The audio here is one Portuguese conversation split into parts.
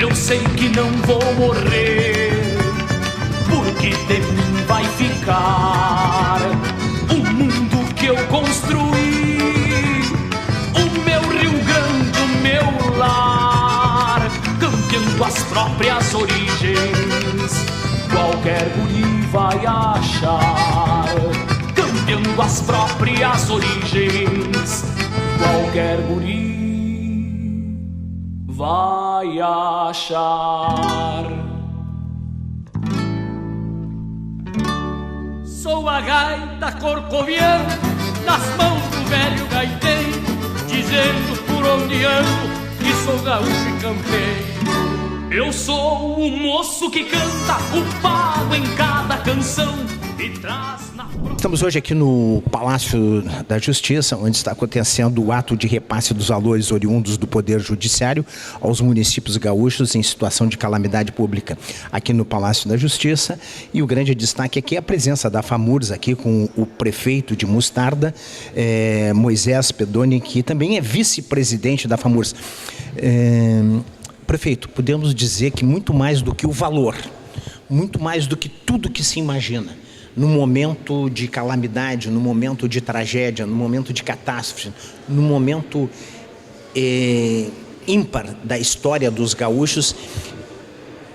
Eu sei que não vou morrer, porque de mim vai ficar o mundo que eu construí, o meu Rio Grande, o meu lar, campeando as próprias origens. Qualquer guri vai achar, campeando as próprias origens. Qualquer guri vai achar. Sou a gaita corcoviana nas mãos do velho gaiteiro, dizendo por onde ando que sou gaúcho e campeiro. Eu sou o moço que canta o pago em cada canção e traz na... Estamos hoje aqui no Palácio da Justiça, onde está acontecendo o ato de repasse dos valores oriundos do Poder Judiciário aos municípios gaúchos em situação de calamidade pública, aqui no Palácio da Justiça. E o grande destaque aqui é a presença da FAMURS aqui com o prefeito de Mostarda, Moisés Pedoni, que também é vice-presidente da FAMURS. Prefeito, podemos dizer que muito mais do que o valor, muito mais do que tudo que se imagina, no momento de calamidade, no momento de tragédia, no momento de catástrofe, no momento ímpar da história dos gaúchos,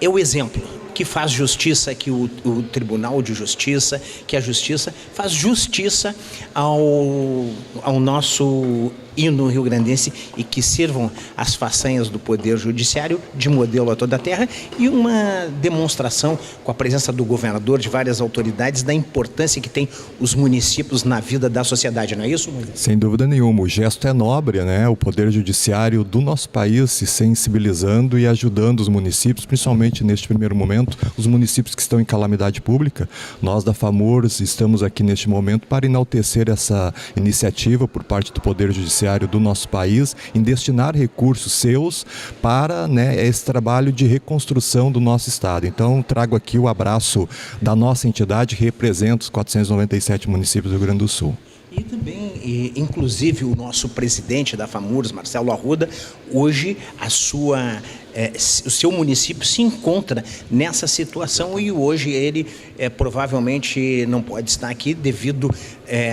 é o exemplo que faz justiça, que o Tribunal de Justiça, que a Justiça faz justiça ao nosso hino rio-grandense e que sirvam as façanhas do Poder Judiciário de modelo a toda a terra, e uma demonstração com a presença do governador, de várias autoridades, da importância que tem os municípios na vida da sociedade, não é isso? Sem dúvida nenhuma, o gesto é nobre, né? O Poder Judiciário do nosso país se sensibilizando e ajudando os municípios, principalmente neste primeiro momento, os municípios que estão em calamidade pública. Nós da FAMURS estamos aqui neste momento para enaltecer essa iniciativa por parte do Poder Judiciário do nosso país, em destinar recursos seus para, esse trabalho de reconstrução do nosso estado. Então, trago aqui o abraço da nossa entidade, que representa os 497 municípios do Rio Grande do Sul. E também, inclusive, o nosso presidente da FAMURS, Marcelo Arruda, hoje o seu município se encontra nessa situação e hoje ele provavelmente não pode estar aqui devido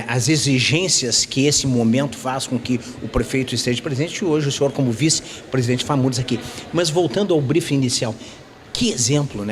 às exigências que esse momento faz com que o prefeito esteja presente, e hoje o senhor como vice-presidente FAMURS aqui. Mas voltando ao briefing inicial, que exemplo,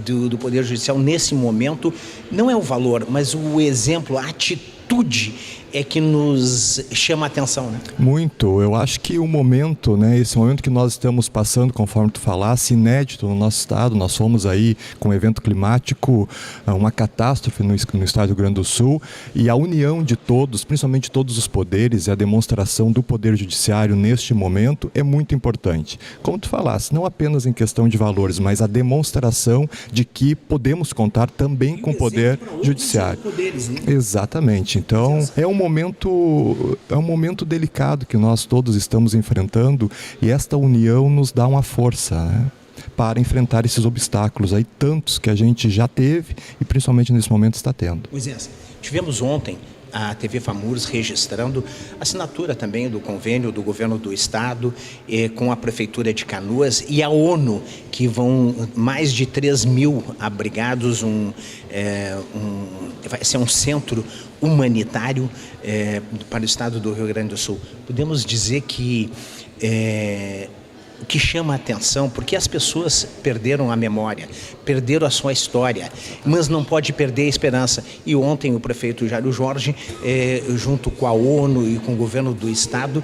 do Poder Judicial nesse momento, não é o valor, mas o exemplo, a atitude é que nos chama a atenção, né? Muito. Eu acho que o momento, esse momento que nós estamos passando, conforme tu falasse, inédito no nosso estado. Nós fomos aí com um evento climático, uma catástrofe no estado do Rio Grande do Sul, e a união de todos, principalmente todos os poderes, e a demonstração do Poder Judiciário neste momento é muito importante. Como tu falasse, não apenas em questão de valores, mas a demonstração de que podemos contar também com o Poder Judiciário. Poderes, né? Exatamente. Então, é um momento delicado que nós todos estamos enfrentando, e esta união nos dá uma força, para enfrentar esses obstáculos aí, tantos que a gente já teve e principalmente nesse momento está tendo. Moisés, tivemos ontem a TV FAMURS registrando a assinatura também do convênio do governo do estado com a prefeitura de Canoas e a ONU, que vão mais de 3.000 abrigados, vai ser um centro humanitário para o estado do Rio Grande do Sul. Podemos dizer que o que chama a atenção, porque as pessoas perderam a memória, perderam a sua história, mas não pode perder a esperança. E ontem o prefeito Jário Jorge, junto com a ONU e com o governo do estado,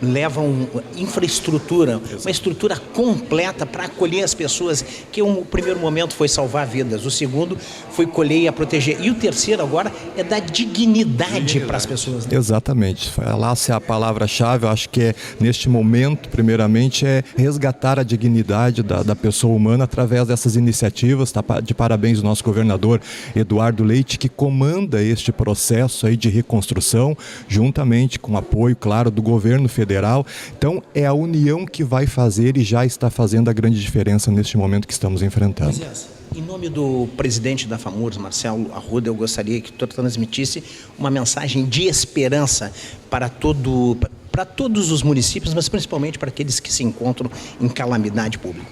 levam infraestrutura, uma estrutura completa para acolher as pessoas, que o primeiro momento foi salvar vidas, o segundo foi colher e a proteger, e o terceiro agora é dar dignidade para as pessoas. Né? Exatamente, falasse a palavra-chave. Eu acho que neste momento, primeiramente, é resgatar a dignidade da pessoa humana através dessas iniciativas. Tá de parabéns o nosso governador Eduardo Leite, que comanda este processo aí de reconstrução, juntamente com o apoio, claro, do governo federal. Então, é a união que vai fazer e já está fazendo a grande diferença neste momento que estamos enfrentando. Em nome do presidente da FAMURS, Marcelo Arruda, eu gostaria que tu transmitisse uma mensagem de esperança para todos os municípios, mas principalmente para aqueles que se encontram em calamidade pública.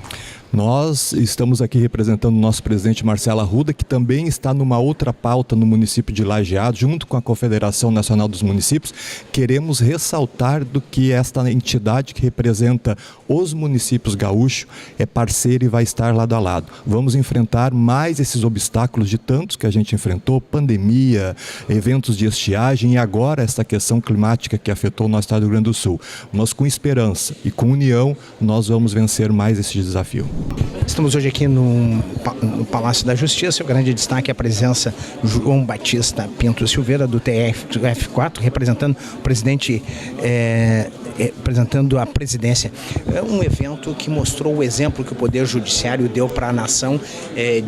Nós estamos aqui representando o nosso presidente Marcelo Arruda, que também está numa outra pauta no município de Lajeado, junto com a Confederação Nacional dos Municípios. Queremos ressaltar do que esta entidade que representa os municípios gaúchos é parceira e vai estar lado a lado. Vamos enfrentar mais esses obstáculos de tantos que a gente enfrentou, pandemia, eventos de estiagem e agora esta questão climática que afetou o nosso estado do Rio Grande do Sul. Mas com esperança e com união, nós vamos vencer mais esse desafio. Estamos hoje aqui no Palácio da Justiça. O grande destaque é a presença de João Batista Pinto Silveira, do TRF4, representando o presidente, representando a presidência. É um evento que mostrou o exemplo que o Poder Judiciário deu para a nação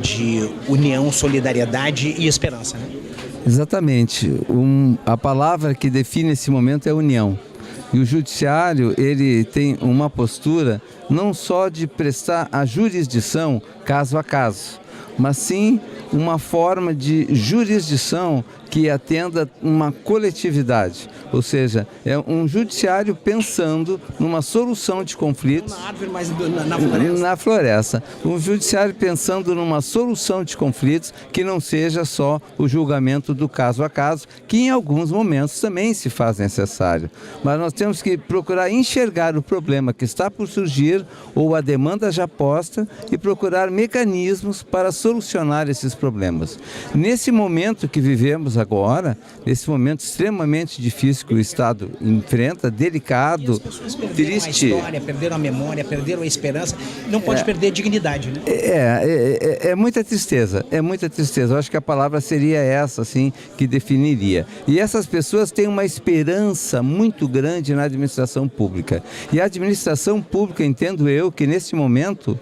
de união, solidariedade e esperança, né? Exatamente. A palavra que define esse momento é união. E o judiciário, ele tem uma postura não só de prestar a jurisdição caso a caso, mas sim uma forma de jurisdição que atenda uma coletividade. Ou seja, é um judiciário pensando numa solução de conflitos. Não na árvore, mas na floresta. Na floresta. Um judiciário pensando numa solução de conflitos que não seja só o julgamento do caso a caso, que em alguns momentos também se faz necessário. Mas nós temos que procurar enxergar o problema que está por surgir ou a demanda já posta e procurar mecanismos para solucionar esses problemas. Nesse momento que vivemos agora, nesse momento extremamente difícil que o Estado enfrenta, delicado, as pessoas perderam triste. a história, perderam a memória, perderam a esperança, não pode perder a dignidade, né? É muita tristeza, é muita tristeza. Eu acho que a palavra seria essa, assim, que definiria. E essas pessoas têm uma esperança muito grande na administração pública. E a administração pública, entendo eu, que nesse momento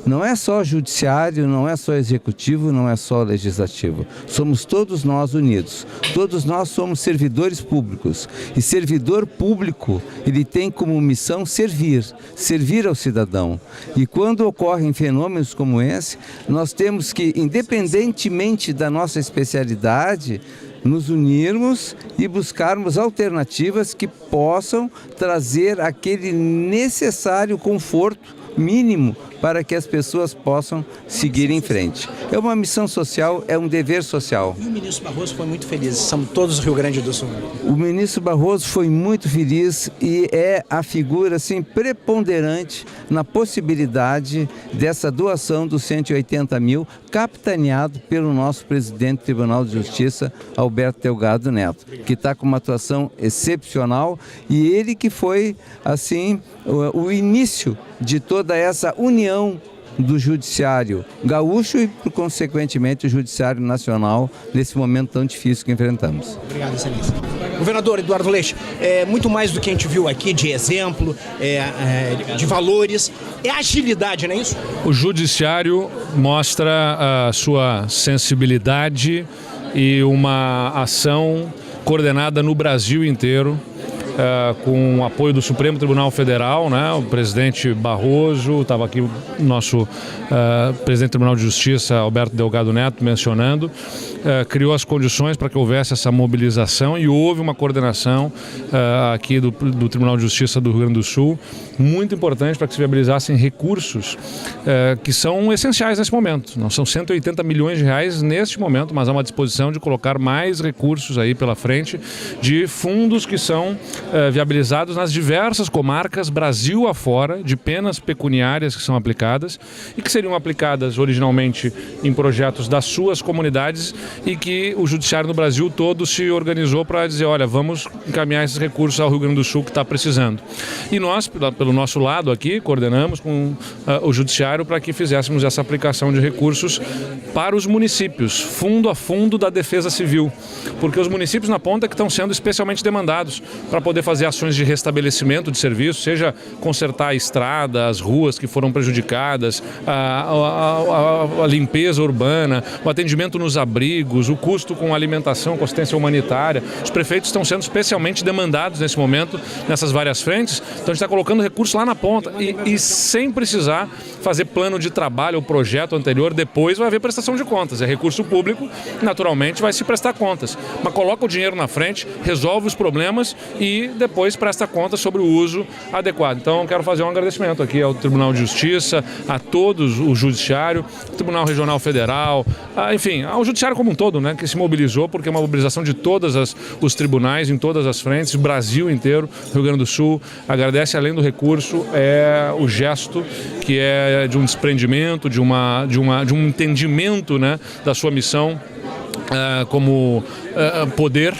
não é só judiciário, não é só executivo, não é só legislativo. Somos todos nós unidos. Todos nós somos servidores públicos. E servidor público, ele tem como missão servir ao cidadão. E quando ocorrem fenômenos como esse, nós temos que, independentemente da nossa especialidade, nos unirmos e buscarmos alternativas que possam trazer aquele necessário conforto mínimo para que as pessoas possam seguir em frente. É uma missão social, é um dever social. E o ministro Barroso foi muito feliz, somos todos do Rio Grande do Sul. O ministro Barroso foi muito feliz e é a figura assim, preponderante na possibilidade dessa doação dos 180 mil, capitaneado pelo nosso presidente do Tribunal de Justiça, Alberto Delgado Neto, que está com uma atuação excepcional e ele que foi assim o início de toda essa união do judiciário gaúcho e, consequentemente, o judiciário nacional nesse momento tão difícil que enfrentamos. Obrigado, excelência. Governador Eduardo Leite, muito mais do que a gente viu aqui de exemplo, de valores, é agilidade, não é isso? O judiciário mostra a sua sensibilidade e uma ação coordenada no Brasil inteiro, com o apoio do Supremo Tribunal Federal, né? O presidente Barroso, estava aqui o nosso presidente do Tribunal de Justiça, Alberto Delgado Neto, mencionando, criou as condições para que houvesse essa mobilização e houve uma coordenação aqui do Tribunal de Justiça do Rio Grande do Sul, muito importante para que se viabilizassem recursos que são essenciais nesse momento. Não são 180 milhões de reais neste momento, mas há uma disposição de colocar mais recursos aí pela frente de fundos que são viabilizados nas diversas comarcas, Brasil afora, de penas pecuniárias que são aplicadas e que seriam aplicadas originalmente em projetos das suas comunidades e que o judiciário no Brasil todo se organizou para dizer, olha, vamos encaminhar esses recursos ao Rio Grande do Sul que está precisando. E nós, pelo nosso lado aqui, coordenamos com o judiciário para que fizéssemos essa aplicação de recursos para os municípios, fundo a fundo da Defesa Civil, porque os municípios na ponta que estão sendo especialmente demandados para poder poder fazer ações de restabelecimento de serviço, seja consertar a estrada, as ruas que foram prejudicadas, a limpeza urbana, o atendimento nos abrigos, o custo com alimentação, com assistência humanitária. Os prefeitos estão sendo especialmente demandados nesse momento, nessas várias frentes, então a gente está colocando recurso lá na ponta e sem precisar fazer plano de trabalho ou projeto anterior, depois vai haver prestação de contas. É recurso público, naturalmente vai se prestar contas. Mas coloca o dinheiro na frente, resolve os problemas e depois presta contas sobre o uso adequado. Então quero fazer um agradecimento aqui ao Tribunal de Justiça, a todos o Judiciário, Tribunal Regional Federal, enfim, ao Judiciário como um todo, né, que se mobilizou, porque é uma mobilização de todos os tribunais, em todas as frentes, o Brasil inteiro, Rio Grande do Sul, agradece além do recurso, o gesto que é de um desprendimento, de um entendimento, né, da sua missão como poder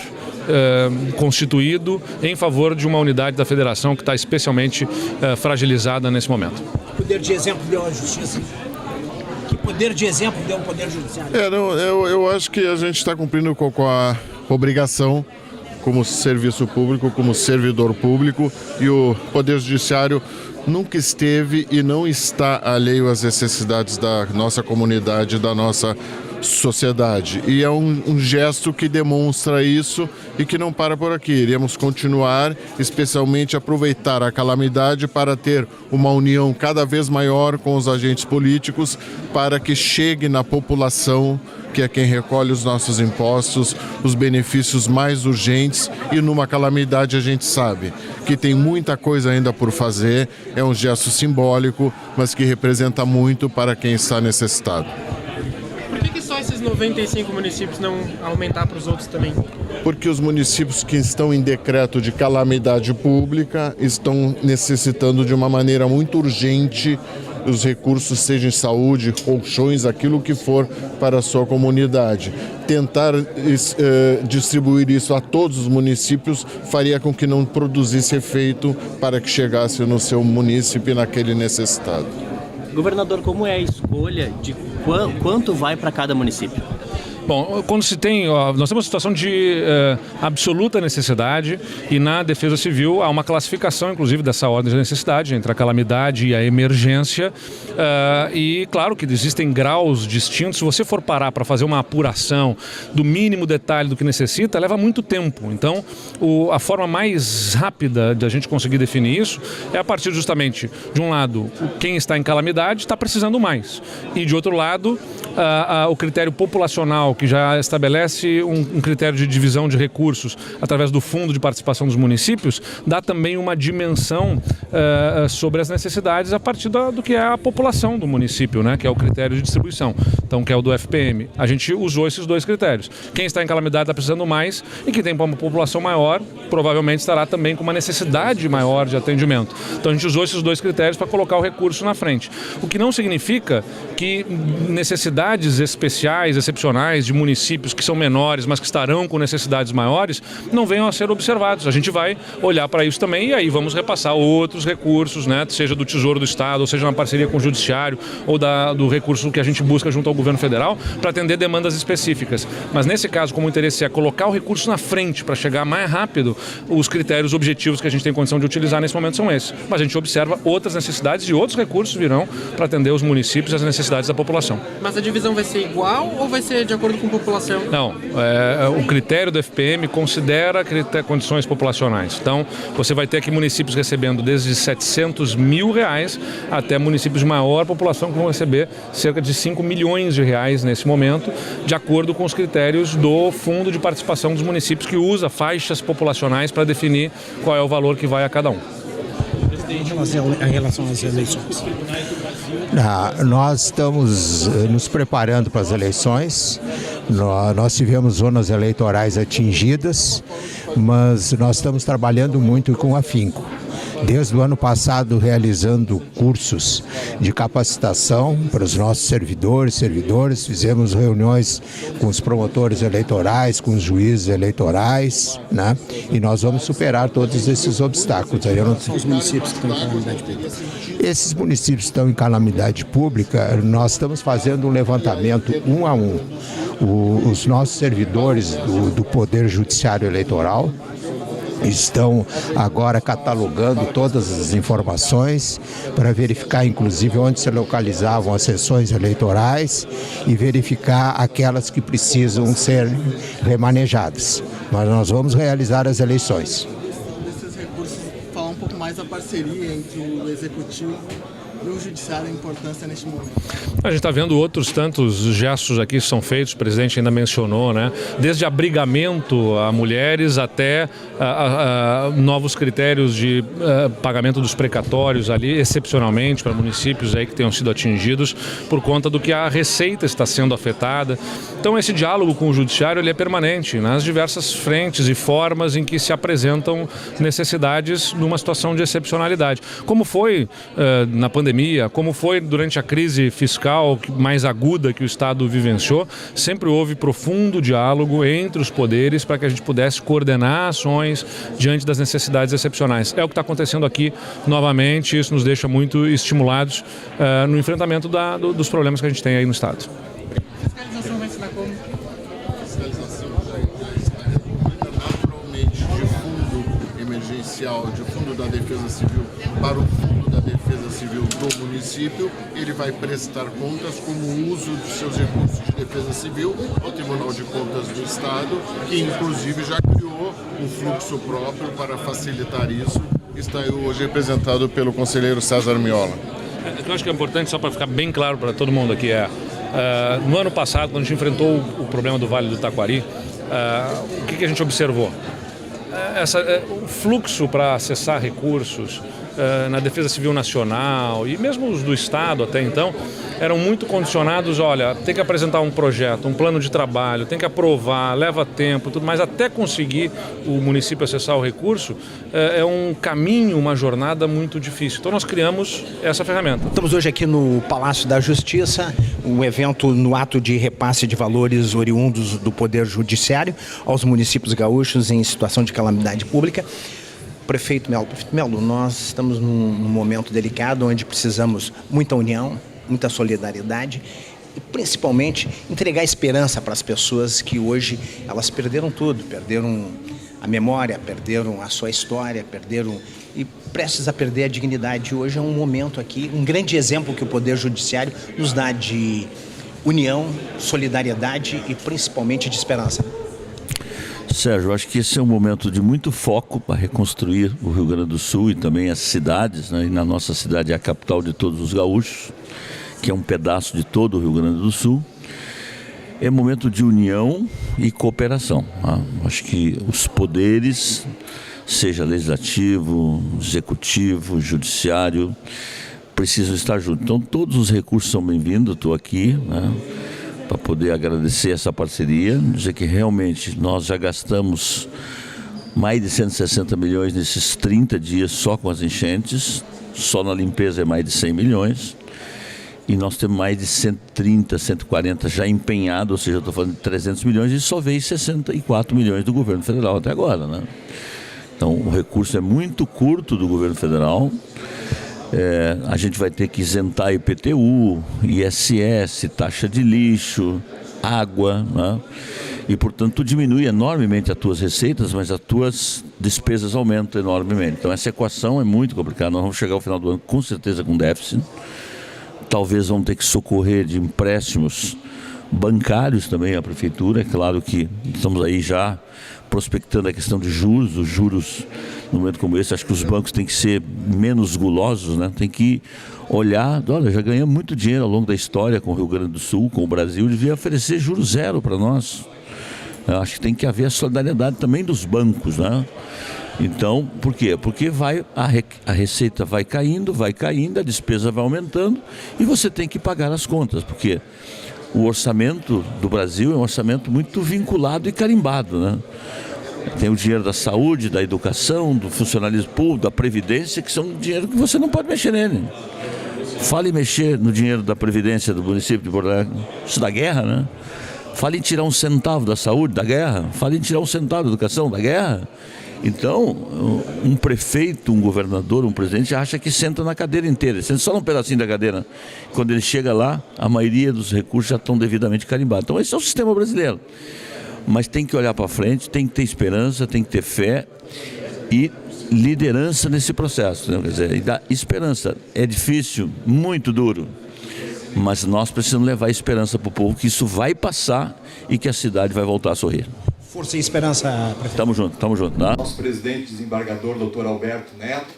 constituído em favor de uma unidade da federação que está especialmente fragilizada nesse momento. Que poder de exemplo deu a justiça? Que poder de exemplo deu o Poder Judiciário? Eu acho que a gente está cumprindo com a obrigação como serviço público, como servidor público, e o Poder Judiciário nunca esteve e não está alheio às necessidades da nossa comunidade, da nossa sociedade. E é um gesto que demonstra isso e que não para por aqui. Iremos continuar, especialmente aproveitar a calamidade para ter uma união cada vez maior com os agentes políticos para que chegue na população, que é quem recolhe os nossos impostos, os benefícios mais urgentes, e numa calamidade a gente sabe que tem muita coisa ainda por fazer, é um gesto simbólico, mas que representa muito para quem está necessitado. Por que só esses 95 municípios não aumentar para os outros também? Porque os municípios que estão em decreto de calamidade pública estão necessitando de uma maneira muito urgente os recursos, seja em saúde, colchões, aquilo que for para a sua comunidade. Tentar distribuir isso a todos os municípios faria com que não produzisse efeito para que chegasse no seu município naquele necessitado. Governador, como é a escolha de quanto vai para cada município? Bom, quando se tem, nós temos uma situação de absoluta necessidade e na Defesa Civil há uma classificação, inclusive, dessa ordem de necessidade entre a calamidade e a emergência e claro que existem graus distintos. Se você for parar para fazer uma apuração do mínimo detalhe do que necessita, leva muito tempo. Então, a forma mais rápida de a gente conseguir definir isso é a partir justamente, de um lado, quem está em calamidade está precisando mais e, de outro lado, o critério populacional, que já estabelece um critério de divisão de recursos através do Fundo de Participação dos Municípios, dá também uma dimensão sobre as necessidades a partir do que é a população do município, né, que é o critério de distribuição, então que é o do FPM. A gente usou esses dois critérios. Quem está em calamidade está precisando mais e quem tem uma população maior provavelmente estará também com uma necessidade maior de atendimento. Então a gente usou esses dois critérios para colocar o recurso na frente. O que não significa que necessidades especiais, excepcionais, de municípios que são menores, mas que estarão com necessidades maiores, não venham a ser observados. A gente vai olhar para isso também e aí vamos repassar outros recursos, né, seja do Tesouro do Estado, ou seja na parceria com o Judiciário, ou do recurso que a gente busca junto ao Governo Federal, para atender demandas específicas. Mas nesse caso, como o interesse é colocar o recurso na frente para chegar mais rápido, os critérios objetivos que a gente tem condição de utilizar nesse momento são esses. Mas a gente observa outras necessidades e outros recursos virão para atender os municípios e as necessidades da população. Mas a divisão vai ser igual ou vai ser de acordo com a população? Não, o critério do FPM considera condições populacionais. Então, você vai ter aqui municípios recebendo desde R$700 mil até municípios de maior população que vão receber cerca de R$5 milhões nesse momento, de acordo com os critérios do Fundo de Participação dos Municípios, que usa faixas populacionais para definir qual é o valor que vai a cada um. Em relação às eleições? Nós estamos nos preparando para as eleições. Nós tivemos zonas eleitorais atingidas, mas nós estamos trabalhando muito com afinco. Desde o ano passado, realizando cursos de capacitação para os nossos servidores, fizemos reuniões com os promotores eleitorais, com os juízes eleitorais, né? E nós vamos superar todos esses obstáculos. São os municípios que estão em calamidade pública? Esses municípios que estão em calamidade pública, nós estamos fazendo um levantamento um a um. Os nossos servidores do Poder Judiciário Eleitoral, estão agora catalogando todas as informações para verificar, inclusive, onde se localizavam as sessões eleitorais e verificar aquelas que precisam ser remanejadas. Mas nós vamos realizar as eleições. Desses recursos, falar um pouco mais da parceria entre o Executivo e o Judiciário, a importância neste momento. A gente está vendo outros tantos gestos aqui que são feitos, o presidente ainda mencionou, né? Desde abrigamento a mulheres até novos critérios de pagamento dos precatórios ali, excepcionalmente para municípios aí que tenham sido atingidos por conta do que a receita está sendo afetada. Então esse diálogo com o Judiciário ele é permanente nas diversas frentes e formas em que se apresentam necessidades numa situação de excepcionalidade. Como foi na pandemia, como foi durante a crise fiscal mais aguda que o Estado vivenciou, sempre houve profundo diálogo entre os poderes para que a gente pudesse coordenar ações diante das necessidades excepcionais. É o que está acontecendo aqui novamente, isso nos deixa muito estimulados no enfrentamento dos problemas que a gente tem aí no Estado. A fiscalização vai se dar como? A fiscalização já está naturalmente de fundo emergencial, de fundo da Defesa Civil para o fundo da Defesa Civil do município. Ele vai prestar contas como o uso dos seus recursos de defesa civil ao Tribunal de Contas do Estado, que inclusive já criou um fluxo próprio para facilitar isso. Está hoje representado pelo conselheiro César Miola. O que eu acho que é importante, só para ficar bem claro para todo mundo aqui, no ano passado, quando a gente enfrentou o problema do Vale do Taquari, o que a gente observou? O fluxo para acessar recursos na Defesa Civil Nacional e mesmo os do Estado até então, eram muito condicionados, olha, tem que apresentar um projeto, um plano de trabalho, tem que aprovar, leva tempo, tudo, mas até conseguir o município acessar o recurso é um caminho, uma jornada muito difícil. Então nós criamos essa ferramenta. Estamos hoje aqui no Palácio da Justiça, um evento no ato de repasse de valores oriundos do Poder Judiciário aos municípios gaúchos em situação de calamidade pública. Prefeito Melo, nós estamos num momento delicado onde precisamos muita união, muita solidariedade e principalmente entregar esperança para as pessoas que hoje elas perderam tudo, perderam a memória, perderam a sua história, perderam e prestes a perder a dignidade. Hoje é um momento aqui, um grande exemplo que o Poder Judiciário nos dá de união, solidariedade e principalmente de esperança. Sérgio, acho que esse é um momento de muito foco para reconstruir o Rio Grande do Sul e também as cidades, né? E na nossa cidade é a capital de todos os gaúchos, que é um pedaço de todo o Rio Grande do Sul. É momento de união e cooperação. Tá? Acho que os poderes, seja legislativo, executivo, judiciário, precisam estar juntos. Então todos os recursos são bem-vindos, estou aqui, né? Para poder agradecer essa parceria, dizer que realmente nós já gastamos mais de 160 milhões nesses 30 dias só com as enchentes, só na limpeza é mais de 100 milhões, e nós temos mais de 130, 140 já empenhados, ou seja, eu estou falando de 300 milhões e só veio 64 milhões do governo federal até agora, né? Então o recurso é muito curto do governo federal. A gente vai ter que isentar IPTU, ISS, taxa de lixo, água, né? E portanto diminui enormemente as tuas receitas, mas as tuas despesas aumentam enormemente. Então essa equação é muito complicada. Nós vamos chegar ao final do ano com certeza com déficit. Talvez vamos ter que socorrer de empréstimos bancários também à prefeitura. É claro que estamos aí já prospectando a questão de juros. Os juros, no momento como esse, acho que os bancos têm que ser menos gulosos, né? Tem que olhar, olha, já ganhamos muito dinheiro ao longo da história com o Rio Grande do Sul, com o Brasil, devia oferecer juros zero para nós. Eu acho que tem que haver a solidariedade também dos bancos, né? Então, por quê? Porque a receita vai caindo, a despesa vai aumentando e você tem que pagar as contas, porque o orçamento do Brasil é um orçamento muito vinculado e carimbado, né? Tem o dinheiro da saúde, da educação, do funcionalismo público, da previdência, que são dinheiro que você não pode mexer nele. Fale em mexer no dinheiro da previdência do município de Porto Alegre, isso da guerra, né? Fale em tirar um centavo da saúde, da guerra. Fale em tirar um centavo da educação, da guerra. Então, um prefeito, um governador, um presidente acha que senta na cadeira inteira, senta só num pedacinho da cadeira. Quando ele chega lá, a maioria dos recursos já estão devidamente carimbados. Então esse é o sistema brasileiro. Mas tem que olhar para frente, tem que ter esperança, tem que ter fé e liderança nesse processo, né? Quer dizer, e dar esperança. É difícil, muito duro, mas nós precisamos levar esperança para o povo que isso vai passar e que a cidade vai voltar a sorrir. Força e esperança, prefeito. Tamo junto, tá? Nosso presidente desembargador, doutor Alberto Neto,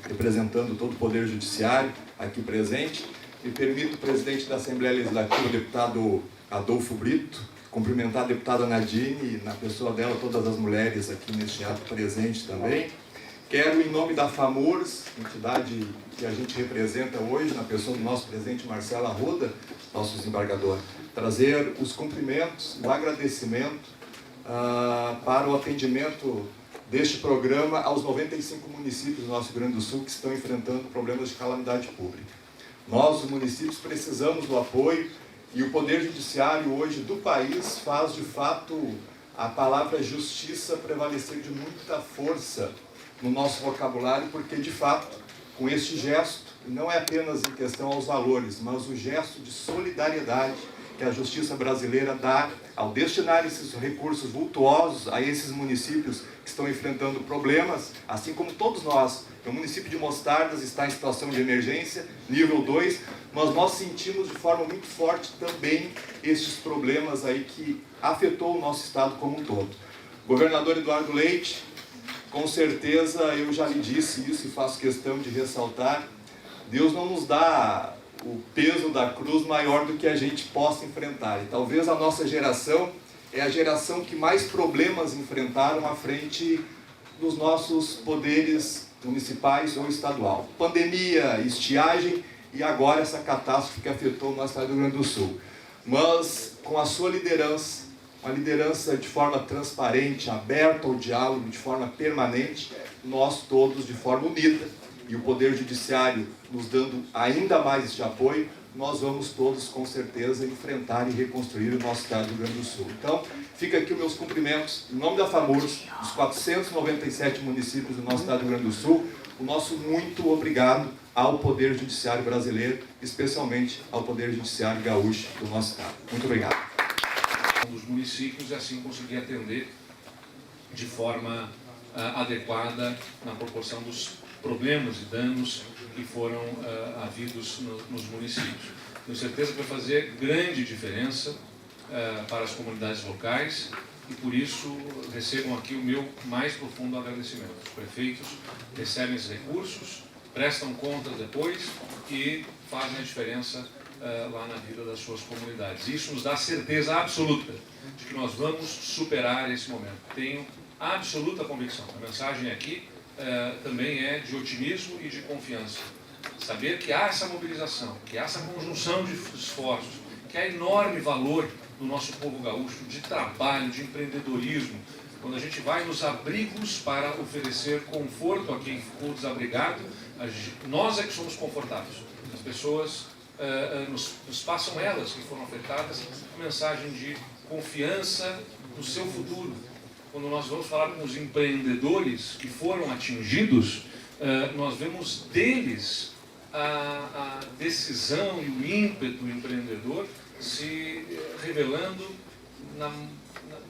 representando todo o Poder Judiciário aqui presente. Me permito, presidente da Assembleia Legislativa, o deputado Adolfo Brito, cumprimentar a deputada Nadine e, na pessoa dela, todas as mulheres aqui neste ato presente também. Quero, em nome da FAMURS, entidade que a gente representa hoje, na pessoa do nosso presidente Marcelo Arruda, nosso desembargador, trazer os cumprimentos, o agradecimento para o atendimento deste programa aos 95 municípios do nosso Rio Grande do Sul que estão enfrentando problemas de calamidade pública. Nós, os municípios, precisamos do apoio e o Poder Judiciário hoje do país faz, de fato, a palavra justiça prevalecer de muita força no nosso vocabulário, porque, de fato, com este gesto, não é apenas em questão aos valores, mas o gesto de solidariedade que a justiça brasileira dá ao destinar esses recursos vultuosos a esses municípios que estão enfrentando problemas, assim como todos nós. O município de Mostardas está em situação de emergência, nível 2, mas nós sentimos de forma muito forte também estes problemas aí que afetou o nosso estado como um todo. Governador Eduardo Leite, com certeza eu já lhe disse isso e faço questão de ressaltar, Deus não nos dá o peso da cruz maior do que a gente possa enfrentar. E talvez a nossa geração é a geração que mais problemas enfrentaram à frente dos nossos poderes municipais ou estadual. Pandemia, estiagem e agora essa catástrofe que afetou o nosso estado do Rio Grande do Sul. Mas com a sua liderança, uma liderança de forma transparente, aberta ao diálogo, de forma permanente, nós todos de forma unida, e o Poder Judiciário nos dando ainda mais este apoio, nós vamos todos, com certeza, enfrentar e reconstruir o nosso estado do Rio Grande do Sul. Então, fica aqui os meus cumprimentos, em nome da FAMURS, dos 497 municípios do nosso estado do Rio Grande do Sul, o nosso muito obrigado ao Poder Judiciário brasileiro, especialmente ao Poder Judiciário gaúcho do nosso estado. Muito obrigado. Dos municípios e assim conseguir atender de forma adequada na proporção dos problemas e danos que foram havidos nos municípios. Tenho certeza que vai fazer grande diferença para as comunidades locais e por isso recebam aqui o meu mais profundo agradecimento. Os prefeitos recebem esses recursos, prestam conta depois e fazem a diferença lá na vida das suas comunidades. Isso nos dá certeza absoluta de que nós vamos superar esse momento. Tenho absoluta convicção. A mensagem aqui também é de otimismo e de confiança. Saber que há essa mobilização, que há essa conjunção de esforços, que há enorme valor do nosso povo gaúcho, de trabalho, de empreendedorismo, quando a gente vai nos abrigos para oferecer conforto a quem ficou desabrigado, nós é que somos confortados. As pessoas nos passam, elas que foram afetadas, uma mensagem de confiança no seu futuro. Quando nós vamos falar com os empreendedores que foram atingidos, nós vemos deles a decisão e o ímpeto empreendedor se revelando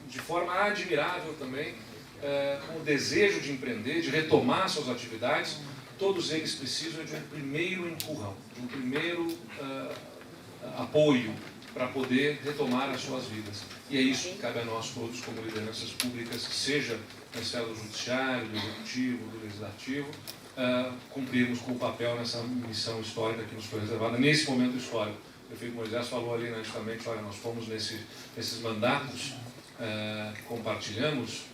de forma admirável também, com o desejo de empreender, de retomar suas atividades. Todos eles precisam de um primeiro empurrão, de um primeiro apoio para poder retomar as suas vidas. E é isso que cabe a nós todos, como lideranças públicas, seja na esfera do Judiciário, do Executivo, do Legislativo, cumprirmos com o papel nessa missão histórica que nos foi reservada, nesse momento histórico. O prefeito Moisés falou ali justamente, olha, nós fomos nesses mandatos que compartilhamos,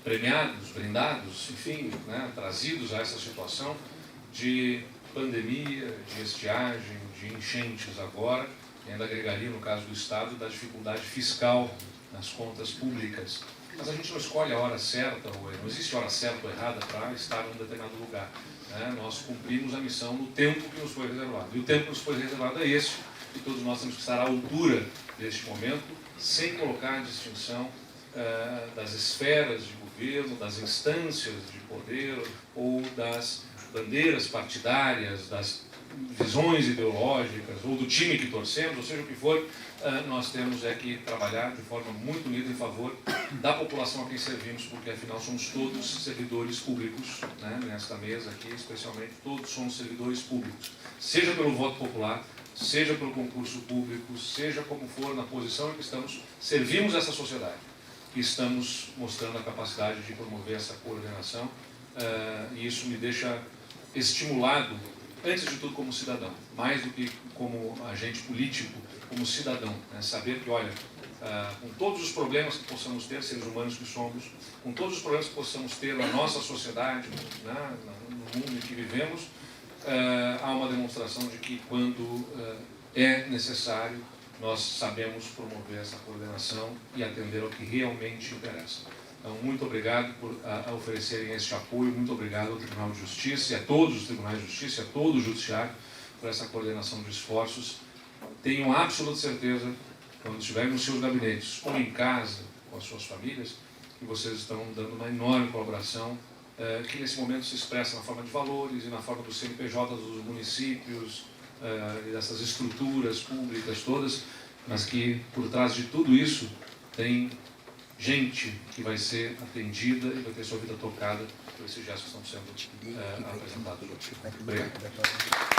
premiados, brindados, enfim, né, trazidos a essa situação de pandemia, de estiagem, de enchentes agora, e ainda agregaria, no caso do Estado, da dificuldade fiscal nas contas públicas. Mas a gente não escolhe a hora certa, não existe hora certa ou errada para estar em um determinado lugar. Né? Nós cumprimos a missão no tempo que nos foi reservado. E o tempo que nos foi reservado é esse, e todos nós temos que estar à altura deste momento, sem colocar em distinção das esferas de governo, das instâncias de poder ou das bandeiras partidárias, das visões ideológicas ou do time que torcemos, ou seja o que for, nós temos que trabalhar de forma muito unida em favor da população a quem servimos, porque afinal somos todos servidores públicos, né? Nesta mesa aqui, especialmente, todos somos servidores públicos, seja pelo voto popular, seja pelo concurso público, seja como for na posição em que estamos, servimos essa sociedade e estamos mostrando a capacidade de promover essa coordenação, e isso me deixa estimulado, antes de tudo como cidadão, mais do que como agente político, como cidadão, né? Saber que, olha, com todos os problemas que possamos ter, seres humanos que somos, com todos os problemas que possamos ter na nossa sociedade, né? No mundo em que vivemos, há uma demonstração de que quando é necessário, nós sabemos promover essa coordenação e atender ao que realmente interessa. Então, muito obrigado por oferecerem este apoio, muito obrigado ao Tribunal de Justiça e a todos os Tribunais de Justiça, a todo o Judiciário, por essa coordenação de esforços. Tenho absoluta certeza, quando estiverem nos seus gabinetes ou em casa, com as suas famílias, que vocês estão dando uma enorme colaboração, que nesse momento se expressa na forma de valores e na forma dos CNPJ dos municípios, e dessas estruturas públicas todas, mas que por trás de tudo isso tem gente que vai ser atendida e vai ter sua vida tocada por esses gestos que estão sendo apresentados hoje. Obrigado.